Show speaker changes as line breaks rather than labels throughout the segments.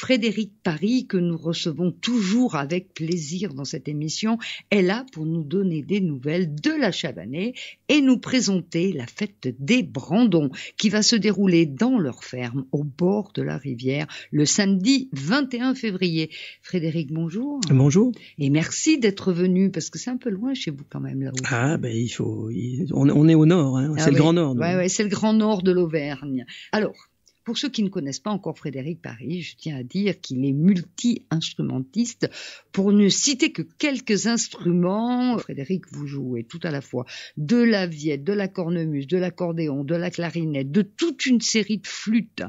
Frédéric Paris, que nous recevons toujours avec plaisir dans cette émission, est là pour nous donner des nouvelles de la Chabanais et nous présenter la fête des Brandons qui va se dérouler dans leur ferme au bord de la rivière le samedi 21 février. Frédéric, bonjour.
Bonjour.
Et merci d'être venu parce que c'est un peu loin chez vous quand même là-haut.
Ah ben on est au nord, hein. C'est le Grand Nord.
Ouais, c'est le Grand Nord de l'Auvergne. Alors, pour ceux qui ne connaissent pas encore Frédéric Paris, je tiens à dire qu'il est multi-instrumentiste. Pour ne citer que quelques instruments, Frédéric, vous jouez tout à la fois de la viette, de la cornemuse, de l'accordéon, de la clarinette, de toute une série de flûtes,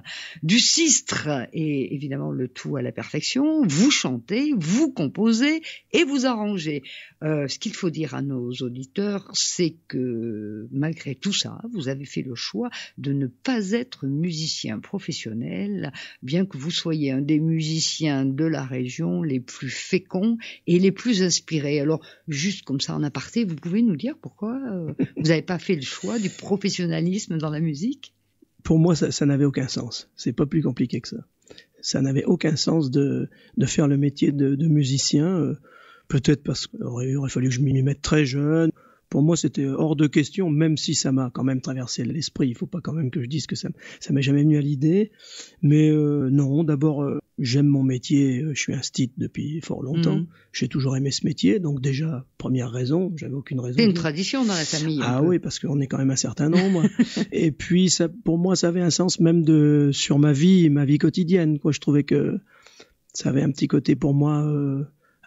du sistre et évidemment le tout à la perfection. Vous chantez, vous composez et vous arrangez. Ce qu'il faut dire à nos auditeurs, c'est que malgré tout ça, vous avez fait le choix de ne pas être musicien professionnel, bien que vous soyez un des musiciens de la région les plus féconds et les plus inspirés. Alors, juste comme ça en aparté, vous pouvez nous dire pourquoi vous n'avez pas fait le choix du professionnalisme dans la musique ?
Pour moi, ça n'avait aucun sens. C'est pas plus compliqué que ça. Ça n'avait aucun sens de faire le métier de musicien. Peut-être parce qu'il aurait fallu que je m'y mette très jeune. Pour moi, c'était hors de question, même si ça m'a quand même traversé l'esprit. Il faut pas quand même que je dise que ça m'est jamais venu à l'idée. Mais non, d'abord, j'aime mon métier. Je suis instit depuis fort longtemps. J'ai toujours aimé ce métier. Donc déjà, première raison, j'avais aucune raison.
C'est une tradition dans la famille.
Ah oui, parce qu'on est quand même un certain nombre. Et puis, ça, pour moi, ça avait un sens même sur ma vie quotidienne, quoi. Je trouvais que ça avait un petit côté pour moi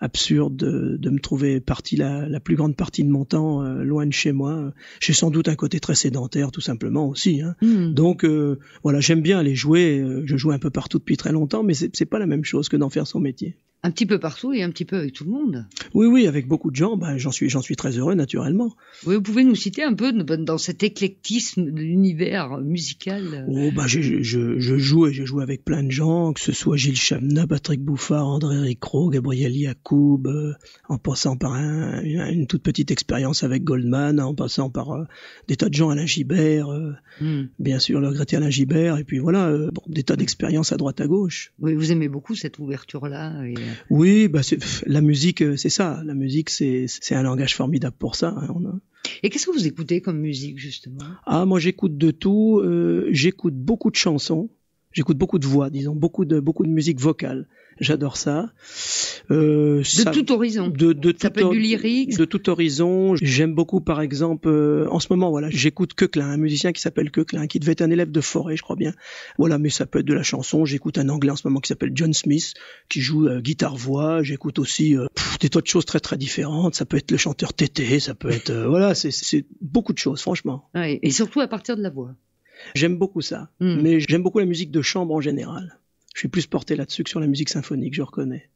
absurde de me trouver parti la plus grande partie de mon temps loin de chez moi. J'ai sans doute un côté très sédentaire tout simplement aussi, hein. Donc voilà, j'aime bien aller jouer, je joue un peu partout depuis très longtemps, mais c'est pas la même chose que d'en faire son métier.
Un petit peu partout et un petit peu avec tout le monde.
Oui, avec beaucoup de gens, j'en suis très heureux naturellement.
Oui, vous pouvez nous citer un peu dans cet éclectisme de l'univers musical.
Je joue et j'ai joué avec plein de gens, que ce soit Gilles Chamna, Patrick Bouffard, André Ricro, Gabriel Yacoub, en passant par une toute petite expérience avec Goldman, en passant par des tas de gens, Alain Gibert, bien sûr le regretté Alain Gibert, et puis voilà, des tas d'expériences à droite à gauche.
Oui, vous aimez beaucoup cette ouverture-là.
Oui, la musique, c'est ça. La musique, c'est un langage formidable pour ça. Hein.
Et qu'est-ce que vous écoutez comme musique, justement ?
Ah, moi, j'écoute de tout. J'écoute beaucoup de chansons. J'écoute beaucoup de voix, disons, beaucoup de musique vocale. J'adore ça.
De tout horizon. Ça peut être du lyrique.
De tout horizon. J'aime beaucoup, par exemple, en ce moment, voilà, j'écoute Coquelin, un musicien qui s'appelle Coquelin, qui devait être un élève de Forêt, je crois bien. Voilà, mais ça peut être de la chanson. J'écoute un Anglais en ce moment qui s'appelle John Smith, qui joue guitare-voix. J'écoute aussi des tas de choses très très différentes. Ça peut être le chanteur Tété, ça peut être voilà, c'est beaucoup de choses, franchement.
Oui, et surtout à partir de la voix.
J'aime beaucoup ça, mais j'aime beaucoup la musique de chambre en général. Je suis plus porté là-dessus que sur la musique symphonique, je reconnais.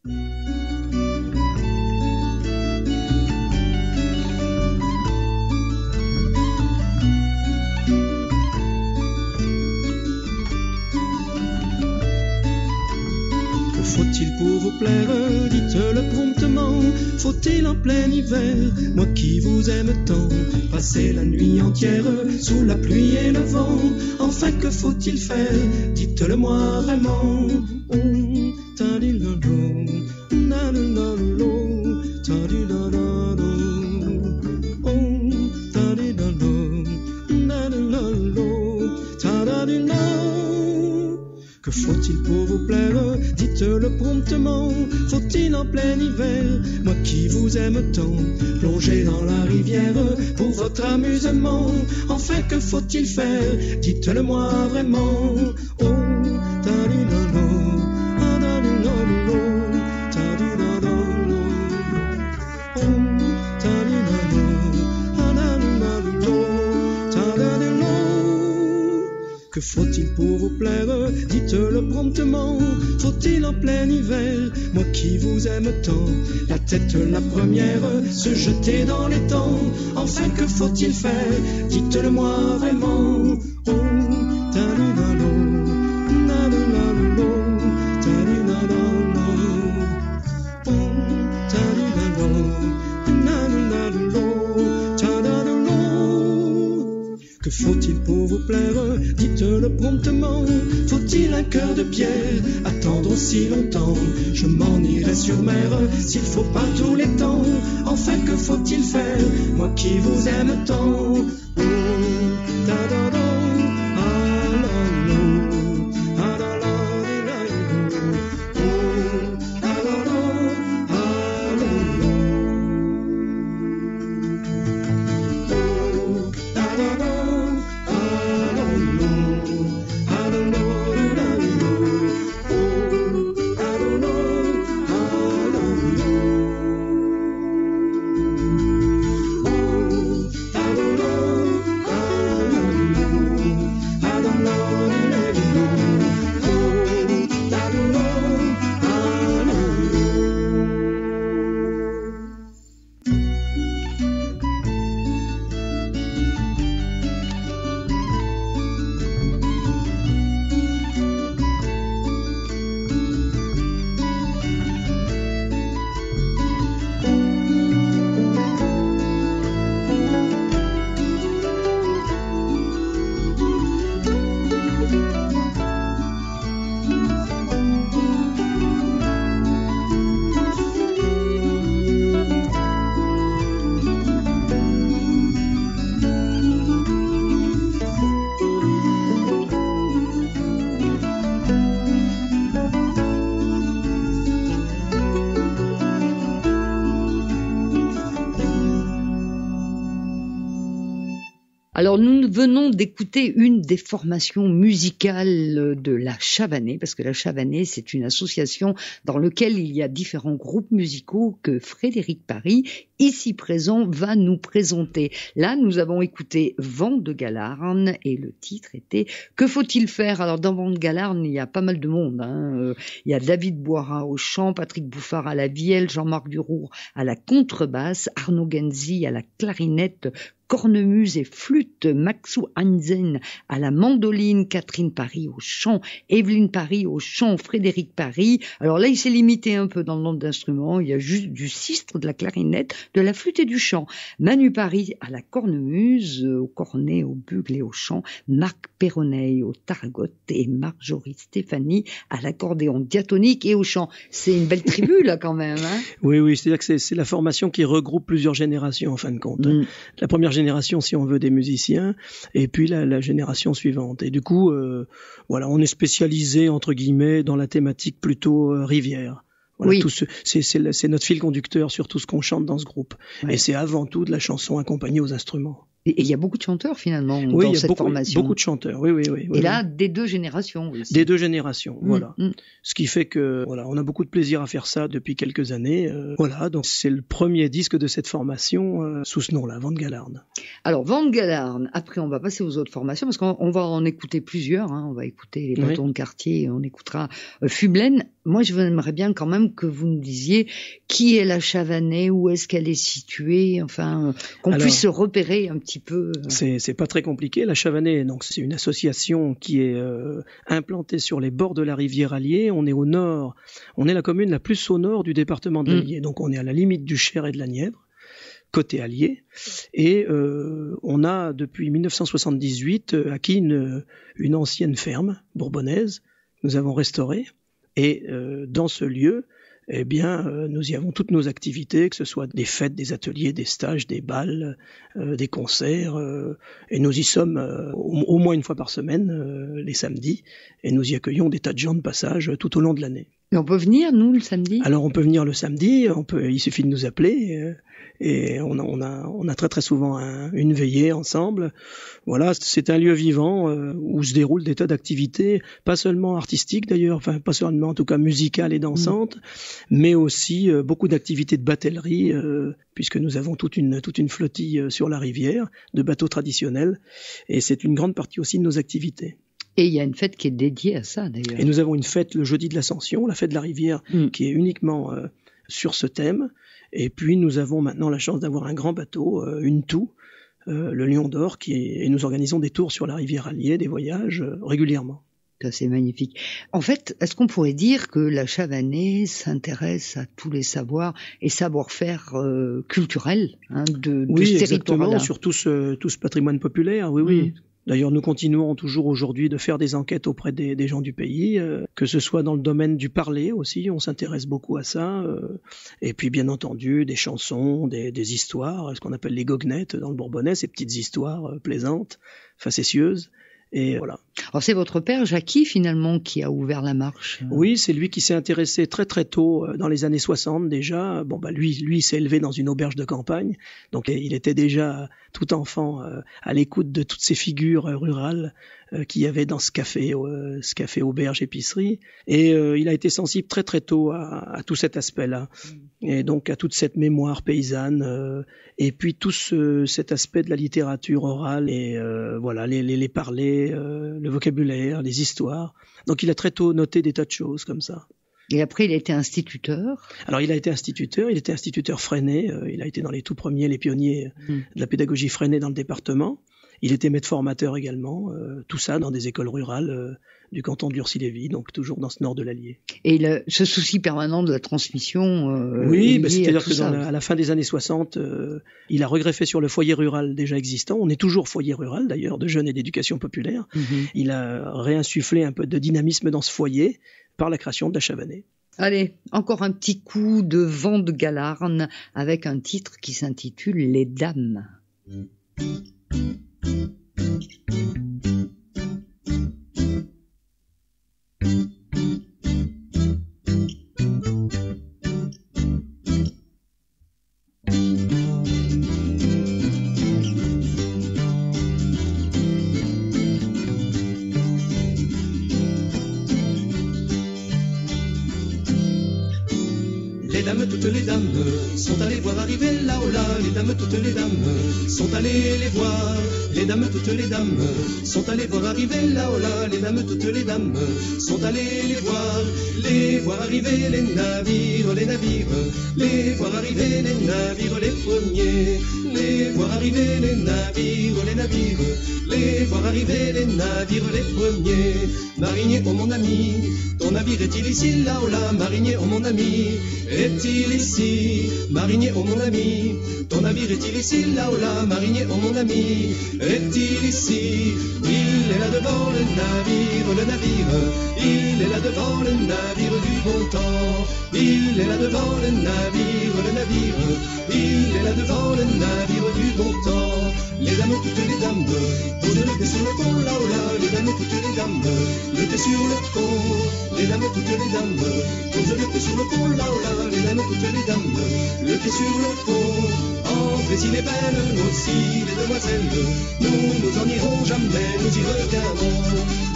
Faut-il pour vous plaire, dites-le promptement. Faut-il en plein hiver, moi qui vous aime tant, passer la nuit entière sous la pluie et le vent? Enfin, que faut-il faire, dites-le moi vraiment. Que faut-il pour vous plaire, dites-le promptement. Faut-il en plein hiver, moi qui vous aime tant, plonger dans la rivière pour votre amusement? Enfin, que faut-il faire, dites-le moi vraiment. Que faut-il pour vous plaire, dites-le promptement. Faut-il en plein hiver, moi qui vous aime tant, la tête la première, se jeter dans les temps? Enfin, que faut-il faire, dites-le moi vraiment. Que faut-il pour pour vous plaire, dites-le promptement. Faut-il un cœur de pierre, attendre aussi longtemps? Je m'en irai sur mer, s'il faut pas tous les temps. Enfin, que faut-il faire, moi qui vous aime tant? Oh, ta-da-da, ah, la, la, ah, la, la, la, la, oh, ta-da-da, ah, la, la, oh, ta-da-da, ah, la, la, ah, la, la, la, la, oh, ta-da-da, ah, la, la.
Alors nous venons d'écouter une des formations musicales de la Chavanais, parce que la Chavanais c'est une association dans laquelle il y a différents groupes musicaux que Frédéric Paris, ici présent, va nous présenter. Là nous avons écouté Vent de Galarne et le titre était Que faut-il faire? Alors dans Vent de Galarne il y a pas mal de monde, hein. Il y a David Boirat au chant, Patrick Bouffard à la vielle, Jean-Marc Duroux à la contrebasse, Arnaud Genzi à la clarinette, cornemuse et flûte, Maxou Hansen à la mandoline, Catherine Paris au chant, Evelyne Paris au chant, Frédéric Paris. Alors là, il s'est limité un peu dans le nombre d'instruments. Il y a juste du sistre, de la clarinette, de la flûte et du chant. Manu Paris à la cornemuse, au cornet, au bugle et au chant, Marc Perronnet au taragote et Marjorie Stéphanie à l'accordéon diatonique et au chant. C'est une belle tribu là quand même, hein.
Oui, c'est-à-dire que c'est la formation qui regroupe plusieurs générations en fin de compte. La première génération, si on veut, des musiciens, et puis la génération suivante. Et du coup, voilà, on est spécialisé entre guillemets dans la thématique plutôt rivière. Voilà,
oui.
C'est notre fil conducteur sur tout ce qu'on chante dans ce groupe. Ouais. Et c'est avant tout de la chanson accompagnée aux instruments.
Et il y a beaucoup de chanteurs finalement dans cette formation.
Beaucoup de chanteurs, oui.
Et là, des deux générations aussi.
Des deux générations, voilà. Ce qui fait que, voilà, on a beaucoup de plaisir à faire ça depuis quelques années. Voilà, donc c'est le premier disque de cette formation sous ce nom-là, Vent de Galarne.
Alors, Vent de Galarne, après on va passer aux autres formations, parce qu'on va en écouter plusieurs, hein. On va écouter les bâtons de quartier, on écoutera Fublaine. Moi, je aimerais bien quand même que vous nous disiez qui est la Chavanais, où est-ce qu'elle est située, enfin, qu'on puisse se repérer un petit peu.
C'est pas très compliqué. La Chavanais, donc c'est une association qui est implantée sur les bords de la rivière Allier. On est au nord, on est la commune la plus au nord du département de l'Allier. Donc on est à la limite du Cher et de la Nièvre, côté Allier. Et on a depuis 1978 acquis une ancienne ferme bourbonnaise. Nous avons restauré. Et dans ce lieu, eh bien, nous y avons toutes nos activités, que ce soit des fêtes, des ateliers, des stages, des bals, des concerts, et nous y sommes au moins une fois par semaine, les samedis, et nous y accueillons des tas de gens de passage tout au long de l'année.
Et on peut venir, nous, le samedi?
Alors, on peut venir le samedi, il suffit de nous appeler, et on a très très souvent une veillée ensemble. Voilà, c'est un lieu vivant où se déroulent des tas d'activités, pas seulement artistiques d'ailleurs, enfin pas seulement en tout cas musicales et dansantes, mais aussi beaucoup d'activités de batellerie, puisque nous avons toute une flottille sur la rivière de bateaux traditionnels, et c'est une grande partie aussi de nos activités.
Et il y a une fête qui est dédiée à ça, d'ailleurs.
Et nous avons une fête le jeudi de l'Ascension, la fête de la rivière, qui est uniquement sur ce thème. Et puis, nous avons maintenant la chance d'avoir un grand bateau, une toux, le Lion d'Or, et nous organisons des tours sur la rivière Allier, des voyages régulièrement.
C'est magnifique. En fait, est-ce qu'on pourrait dire que la Chavanais s'intéresse à tous les savoirs et savoir-faire culturels de ce territoire-là?
Exactement, sur tout ce patrimoine populaire, oui. D'ailleurs, nous continuons toujours aujourd'hui de faire des enquêtes auprès des gens du pays, que ce soit dans le domaine du parler aussi, on s'intéresse beaucoup à ça, et puis bien entendu des chansons, des histoires, ce qu'on appelle les gognettes dans le Bourbonnais, ces petites histoires plaisantes, facétieuses. Et voilà.
Alors c'est votre père, Jackie, finalement, qui a ouvert la marche.
Oui, c'est lui qui s'est intéressé très très tôt, dans les années 60 déjà. Bon, lui s'est élevé dans une auberge de campagne, donc il était déjà tout enfant à l'écoute de toutes ces figures rurales qu'il y avait dans ce café auberge épicerie. Et il a été sensible très très tôt à tout cet aspect-là, et donc à toute cette mémoire paysanne, et puis tout cet aspect de la littérature orale et voilà les parlers, le vocabulaire, les histoires. Donc il a très tôt noté des tas de choses comme ça.
Et après, il a été instituteur.
Alors il était instituteur freiné, il a été dans les tout premiers, les pionniers de la pédagogie freinée dans le département. Il était maître formateur également, tout ça dans des écoles rurales du canton de Lurcy-Lévis, donc toujours dans ce nord de l'Allier.
Et il a ce souci permanent de la transmission.
Oui, c'est-à-dire que à la fin des années 60, il a regreffé sur le foyer rural déjà existant. On est toujours foyer rural d'ailleurs, de jeunes et d'éducation populaire. Il a réinsufflé un peu de dynamisme dans ce foyer par la création de la Chavanais.
Allez, encore un petit coup de vent de Galarne avec un titre qui s'intitule Les Dames.
Toutes les dames sont allées voir arriver là-haut-là. Les dames, toutes les dames sont allées les voir. Les dames, toutes les dames sont allées voir arriver là-haut-là. Les dames, toutes les dames sont allées les voir arriver les navires, les voir arriver les navires, les premiers, les voir arriver les navires, les voir arriver les navires, les premiers. Marinier, oh mon ami, ton navire est-il ici, là-haut-là? Marinier, oh mon ami, est-il ici? Marinier, oh mon ami, ton navire est-il ici, là-haut-là? Marinier, oh mon ami, est-il ici? Il est là devant le navire, il est là devant le navire du bon temps. Il est là devant le navire, il est là devant le navire du bon temps. Les dames, toutes les dames, posent le pied sur le pont, là-haut-là. Les dames, toutes les dames, le pied sur le pont. Les dames, toutes les dames, posent le pied sur le pont, là-haut-là. Les dames, toutes les dames, le pied sur le pont. Entrez s'il est belle, nous aussi, les demoiselles, nous en irons jamais, nous y reviendrons.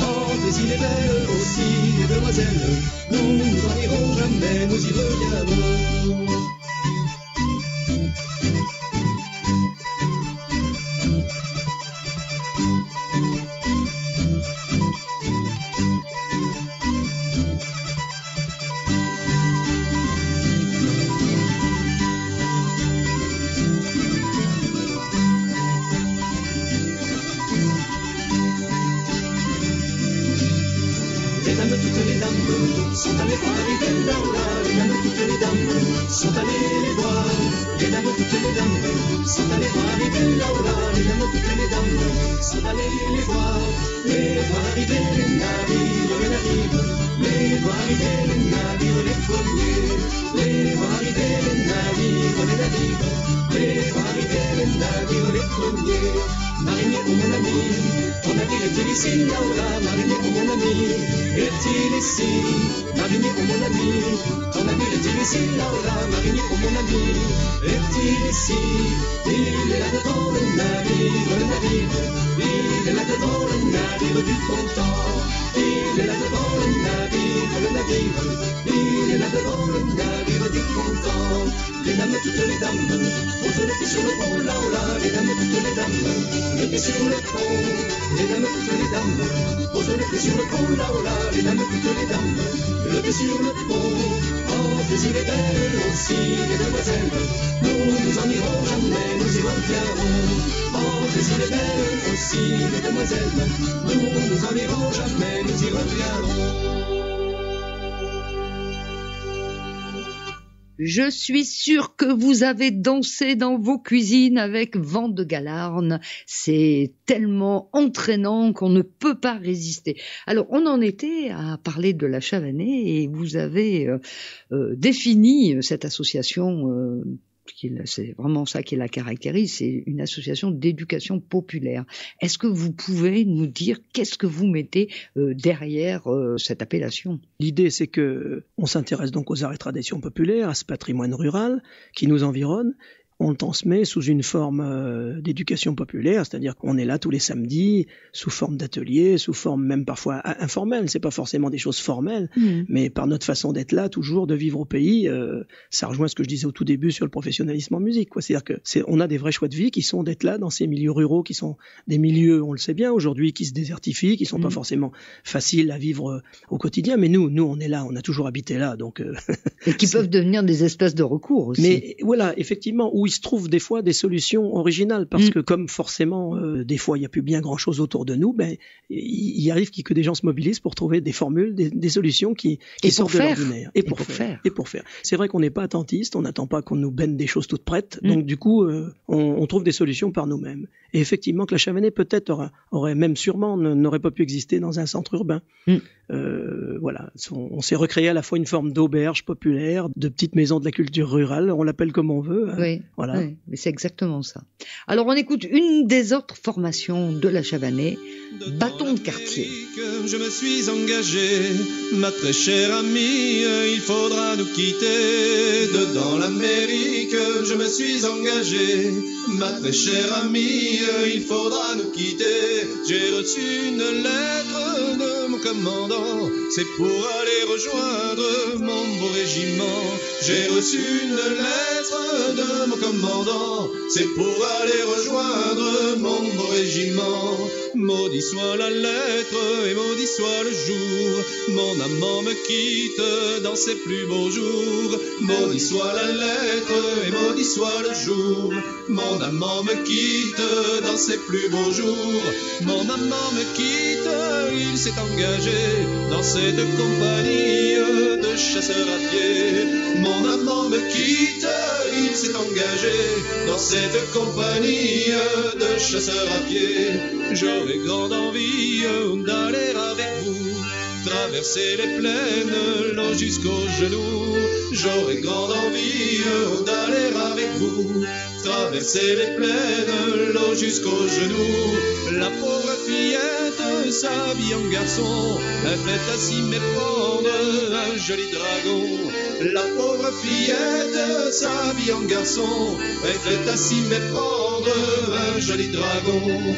Entrez s'il est belle, aussi, les demoiselles, nous en irons jamais, nous y reviendrons. Sont allées voir arriver là-haut-là, les dames, toutes les dames sont allées les voir. Les dames, toutes les dames sont allées voir arriver là-haut-là, les dames, toutes les dames sont allées les voir arriver les navires, les voir arriver les navires, les premiers, les voir arriver les navires, les voir arriver les navires, les premiers. Marinier, oh mon ami, ton navire est-il ici, là-haut-là? Marinier, oh mon ami, est-il ici? Marinier, oh mon ami, ton navire est-il ici, là-haut-là? Marinier, oh mon ami, est-il ici? Il est là devant le navire, il est là devant le navire du bon temps. Il est là devant le navire, il est là devant le navire du bon temps. Les dames, toutes les dames, posent le pied sur le pont, là-haut-là. Les dames, toutes les dames, le pied sur le pont. Les dames, toutes les dames, posent le pied sur le pont, là-haut-là. Les dames, toutes les dames, le pied sur le pont. Entrez s'il est belle, aussi, les demoiselles, nous en irons jamais, nous y reviendrons. Entrez s'il est belle, aussi, les demoiselles, nous en irons jamais, nous y reviendrons.
Je suis sûre que vous avez dansé dans vos cuisines avec Vent de Galarne. C'est tellement entraînant qu'on ne peut pas résister. Alors, on en était à parler de la Chavanais et vous avez défini cette association. C'est vraiment ça qui la caractérise, c'est une association d'éducation populaire. Est-ce que vous pouvez nous dire qu'est-ce que vous mettez derrière cette appellation ?
L'idée, c'est que on s'intéresse donc aux arts et traditions populaires, à ce patrimoine rural qui nous environne. On le transmet sous une forme d'éducation populaire, c'est-à-dire qu'on est là tous les samedis, sous forme d'ateliers, sous forme même parfois informelle. C'est pas forcément des choses formelles, mais par notre façon d'être là, toujours de vivre au pays, ça rejoint ce que je disais au tout début sur le professionnalisme en musique, quoi. C'est-à-dire que on a des vrais choix de vie qui sont d'être là dans ces milieux ruraux, qui sont des milieux, on le sait bien aujourd'hui, qui se désertifient, qui sont pas forcément faciles à vivre au quotidien. Mais nous, on est là, on a toujours habité là, donc.
Et qui peuvent devenir des espaces de recours aussi.
Mais voilà, effectivement, où il se trouve des fois des solutions originales, parce que comme forcément des fois il n'y a plus bien grand chose autour de nous, ben il arrive que des gens se mobilisent pour trouver des formules, des solutions qui sortent de l'ordinaire. Et pour faire. C'est vrai qu'on n'est pas attentiste, on n'attend pas qu'on nous baigne des choses toutes prêtes, donc du coup on trouve des solutions par nous-mêmes. Et effectivement que la Chavanais peut-être aurait même sûrement n'aurait pas pu exister dans un centre urbain. Voilà, on s'est recréé à la fois une forme d'auberge populaire, de petite maison de la culture rurale, on l'appelle comme on veut.
Oui.
Voilà.
Oui, mais c'est exactement ça. Alors on écoute une des autres formations de la Chavanais, Bâton de quartier.
Je me suis engagé, ma très chère amie, il faudra nous quitter. Dans l'Amérique, je me suis engagé, ma très chère amie, il faudra nous quitter. J'ai reçu une lettre de mon commandant, c'est pour aller rejoindre mon beau régiment. J'ai reçu une lettre de mon commandant, c'est pour aller rejoindre mon beau régiment. Maudit soit la lettre et maudit soit le jour, mon amant me quitte dans ses plus beaux jours. Maudit soit la lettre et maudit soit le jour, mon amant me quitte dans ses plus beaux jours. Mon amant me quitte, il s'est engagé dans cette compagnie de chasseurs à pied. Mon amant me quitte, il s'est engagé dans cette compagnie de chasseurs à pied. J'aurais grande envie d'aller avec vous, traverser les plaines, l'eau jusqu'aux genoux. J'aurais grande envie d'aller avec vous, traverser les plaines, l'eau jusqu'aux genoux. La pauvre fillette s'habille en garçon, elle fait à s'y méprendre un joli dragon. La pauvre fillette s'habille en garçon, elle fait à s'y méprendre un joli dragon.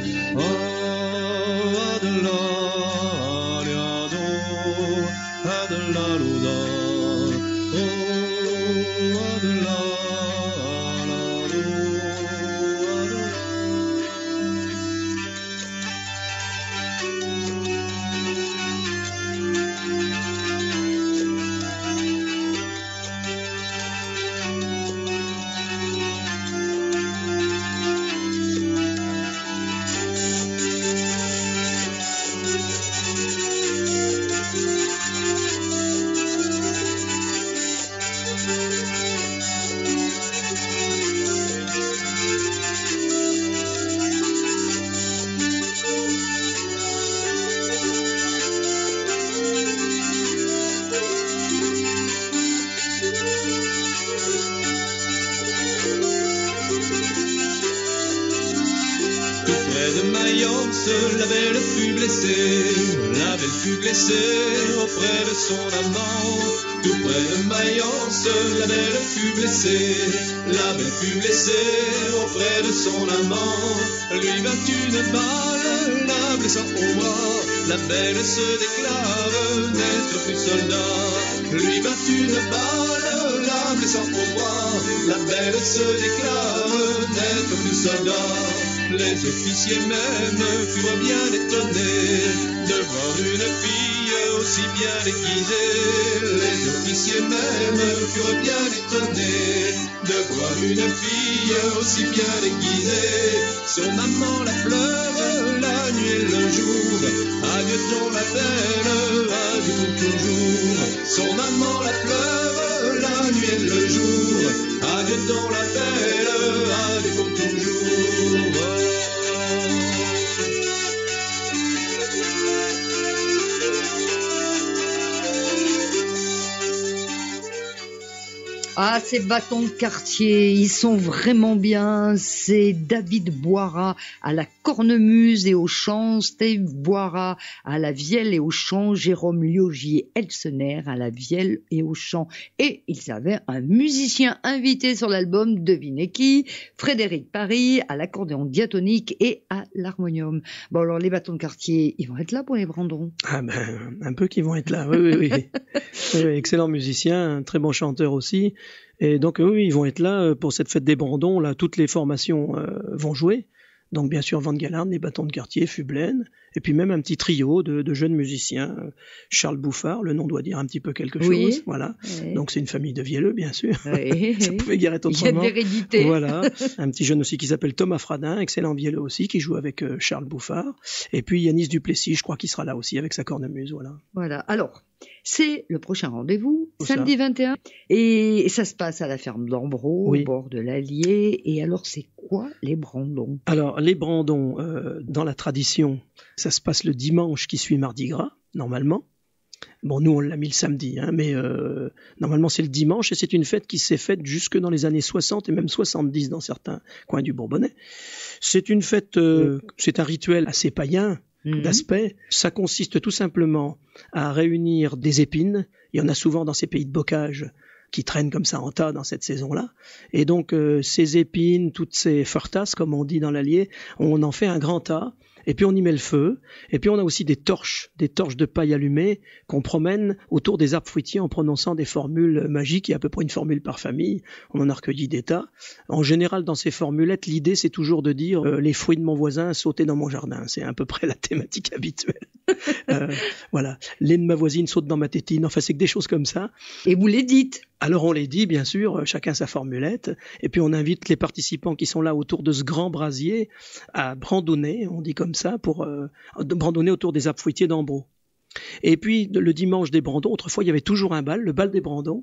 La belle fut blessée auprès de son amant. Tout près de Mayence, la belle fut blessée. La belle fut blessée auprès de son amant. Lui vint une balle, la blessant au bras. La belle se déclare n'être plus soldat. Lui vint une balle, la blessant au bras. La belle se déclare n'être plus soldat. Les officiers même furent bien étonnés de voir une fille aussi bien déguisée. Les officiers même furent bien étonnés de voir une fille aussi bien déguisée. Son amant la pleure la nuit et le jour. Adieu ton la belle, adieu toujours. Son amant la pleure la nuit et le jour. dans la belle, allez comme toujours.
Ah, ces bâtons de quartier, ils sont vraiment bien. C'est David Boira à la cornemuse et au chant, Steve Boira à la vielle et au chant, Jérôme Liogier-Elsener à la vielle et au chant. Et ils avaient un musicien invité sur l'album, devinez qui, Frédéric Paris à l'accordéon diatonique et à l'harmonium. Bon, alors les bâtons de quartier, ils vont être là pour les Brandons?
Ah ben, un peu qu'ils vont être là, oui. Oui, excellent musicien, un très bon chanteur aussi. Et donc oui, ils vont être là pour cette fête des Brandons. Là, toutes les formations vont jouer. Donc bien sûr Van Galarn, les bâtons de quartier, Fublen, et puis même un petit trio de jeunes musiciens. Charles Bouffard, le nom doit dire un petit peu quelque chose.
Oui.
Voilà.
Oui.
Donc c'est une famille de vielleux, bien sûr.
Oui.
Ça pouvait guère être autrement.
Il y a de l'hérédité.
Voilà. Un petit jeune aussi qui s'appelle Thomas Fradin, excellent vielleux aussi, qui joue avec Charles Bouffard. Et puis Yanis Duplessis, je crois qu'il sera là aussi avec sa cornemuse. Voilà.
Voilà. Alors, c'est le prochain rendez-vous,
Où
samedi 21. Et ça se passe à la ferme d'Ambro,
Oui.
au bord de l'Allier. Et alors, c'est quoi les Brandons?
Alors, les Brandons, dans la tradition, ça se passe le dimanche qui suit Mardi Gras, normalement. Bon, nous, on l'a mis le samedi, hein, mais normalement, c'est le dimanche, et c'est une fête qui s'est faite jusque dans les années 60 et même 70 dans certains coins du Bourbonnais. C'est une fête, c'est un rituel assez païen, d'aspect. Ça consiste tout simplement à réunir des épines. Il y en a souvent dans ces pays de bocage qui traînent comme ça en tas dans cette saison-là. Et donc, ces épines, toutes ces furtas, comme on dit dans l'Allier, on en fait un grand tas. Et puis on y met le feu, et puis on a aussi des torches de paille allumées qu'on promène autour des arbres fruitiers en prononçant des formules magiques. Il y a à peu près une formule par famille, on en a recueilli des tas. En général, dans ces formulettes, l'idée c'est toujours de dire les fruits de mon voisin sautaient dans mon jardin. C'est à peu près la thématique habituelle. Voilà, lait de ma voisine saute dans ma tétine. Enfin, c'est que des choses comme ça.
Et vous les dites?
Alors on les dit, bien sûr, chacun sa formulette, et puis on invite les participants qui sont là autour de ce grand brasier à brandonner, on dit comme ça, pour brandonner autour des arbres fruitiers d'Ambro. Et puis le dimanche des Brandons, autrefois il y avait toujours un bal, le bal des Brandons,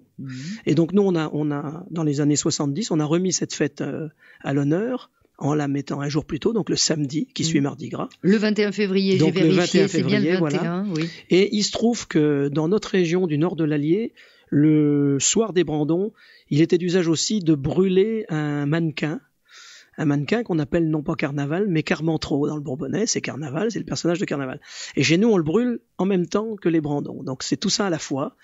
et donc nous on a dans les années 70, on a remis cette fête à l'honneur, en la mettant un jour plus tôt, donc le samedi, qui suit Mardi Gras.
Le 21 février,
donc,
j'ai vérifié, c'est bien le 21,
voilà.
Oui.
Et il se trouve que dans notre région du nord de l'Allier, le soir des Brandons, il était d'usage aussi de brûler un mannequin qu'on appelle non pas Carnaval, mais Carmentreau dans le Bourbonnais, c'est Carnaval, c'est le personnage de Carnaval. Et chez nous, on le brûle en même temps que les Brandons. Donc c'est tout ça à la fois.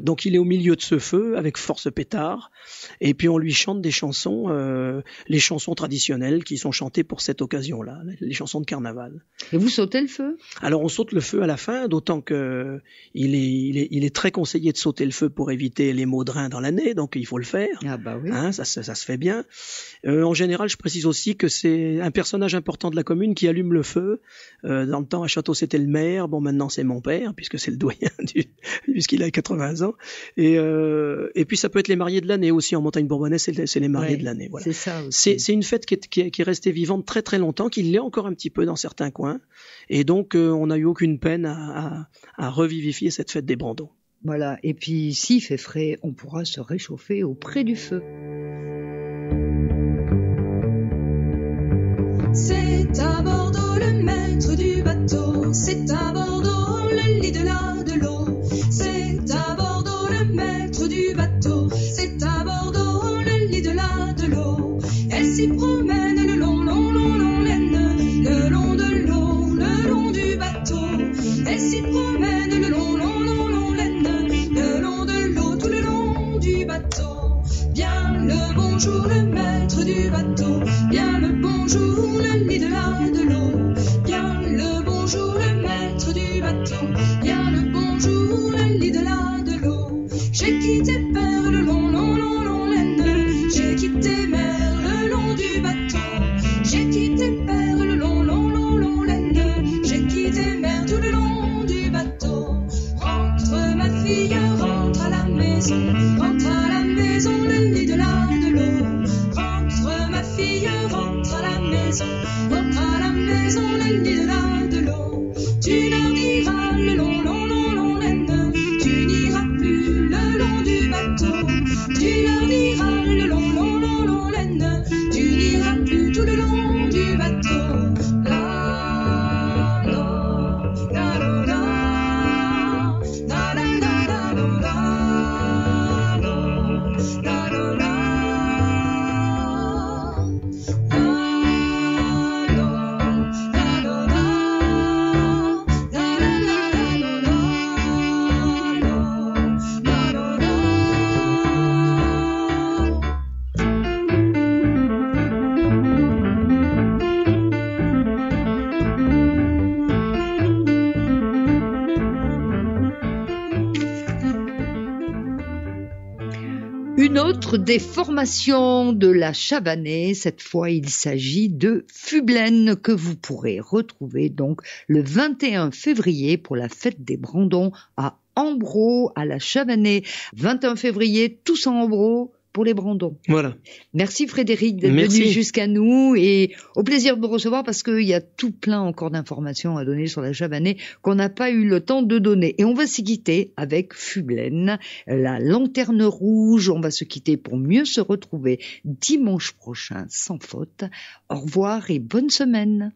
Donc il est au milieu de ce feu avec force pétard, et puis on lui chante des chansons, les chansons traditionnelles qui sont chantées pour cette occasion-là, les chansons de Carnaval.
Et vous sautez le feu? Alors
on saute le feu à la fin, d'autant que il est très conseillé de sauter le feu pour éviter les maux de rein dans l'année, donc il faut le faire.
Ah bah oui.
Hein, ça se fait bien. En général, je précise aussi que c'est un personnage important de la commune qui allume le feu. Dans le temps à Château, c'était le maire. Bon, maintenant c'est mon père, puisque c'est le doyen puisqu'il a 80 ans. Et puis ça peut être les mariés de l'année aussi en montagne bourbonnaise, c'est les mariés de l'année. Voilà.
C'est ça aussi.
C'est une fête qui est restée vivante très très longtemps, qui l'est encore un petit peu dans certains coins. Et donc on n'a eu aucune peine à revivifier cette fête des Brandons.
Voilà. Et puis s'il fait frais, on pourra se réchauffer auprès du feu.
C'est à Bordeaux le maître du bateau, c'est à Bordeaux le lit de l'eau. C'est à Bordeaux le maître du bateau, c'est à Bordeaux le lit de l'eau. Elle s'y promène le long laine, le long de l'eau, le long du bateau. Elle s'y promène le long laine, le long de l'eau, tout le long du bateau. Bien le bonjour le maître du bateau, bien le bonjour le lit de l'eau, bien le bonjour le maître du bateau, bien le bonjour le lit de l'eau. J'ai quitté père le long laine, j'ai quitté mère le long du bateau, j'ai quitté père le long laine, j'ai quitté mère tout le long du bateau. Rentre ma fille, rentre à la maison, rentre à la maison le lit de l'eau. Rentre ma fille, rentre à la maison, rentre à la maison le lit de l'eau. Tu leur diras le long laine, tu n'iras plus le long du bateau. Tu leur diras le long
Une autre des formations de la Chavanais, cette fois il s'agit de Fublaine que vous pourrez retrouver donc le 21 février pour la fête des Brandons à Ambro, à la Chavanais. 21 février, tous en Ambro pour les Brandons.
Voilà.
Merci Frédéric d'être venu jusqu'à nous et au plaisir de vous recevoir parce qu'il y a tout plein encore d'informations à donner sur la Chavanais qu'on n'a pas eu le temps de donner. Et on va s'y quitter avec Fublaine, la lanterne rouge. On va se quitter pour mieux se retrouver dimanche prochain sans faute. Au revoir et bonne semaine.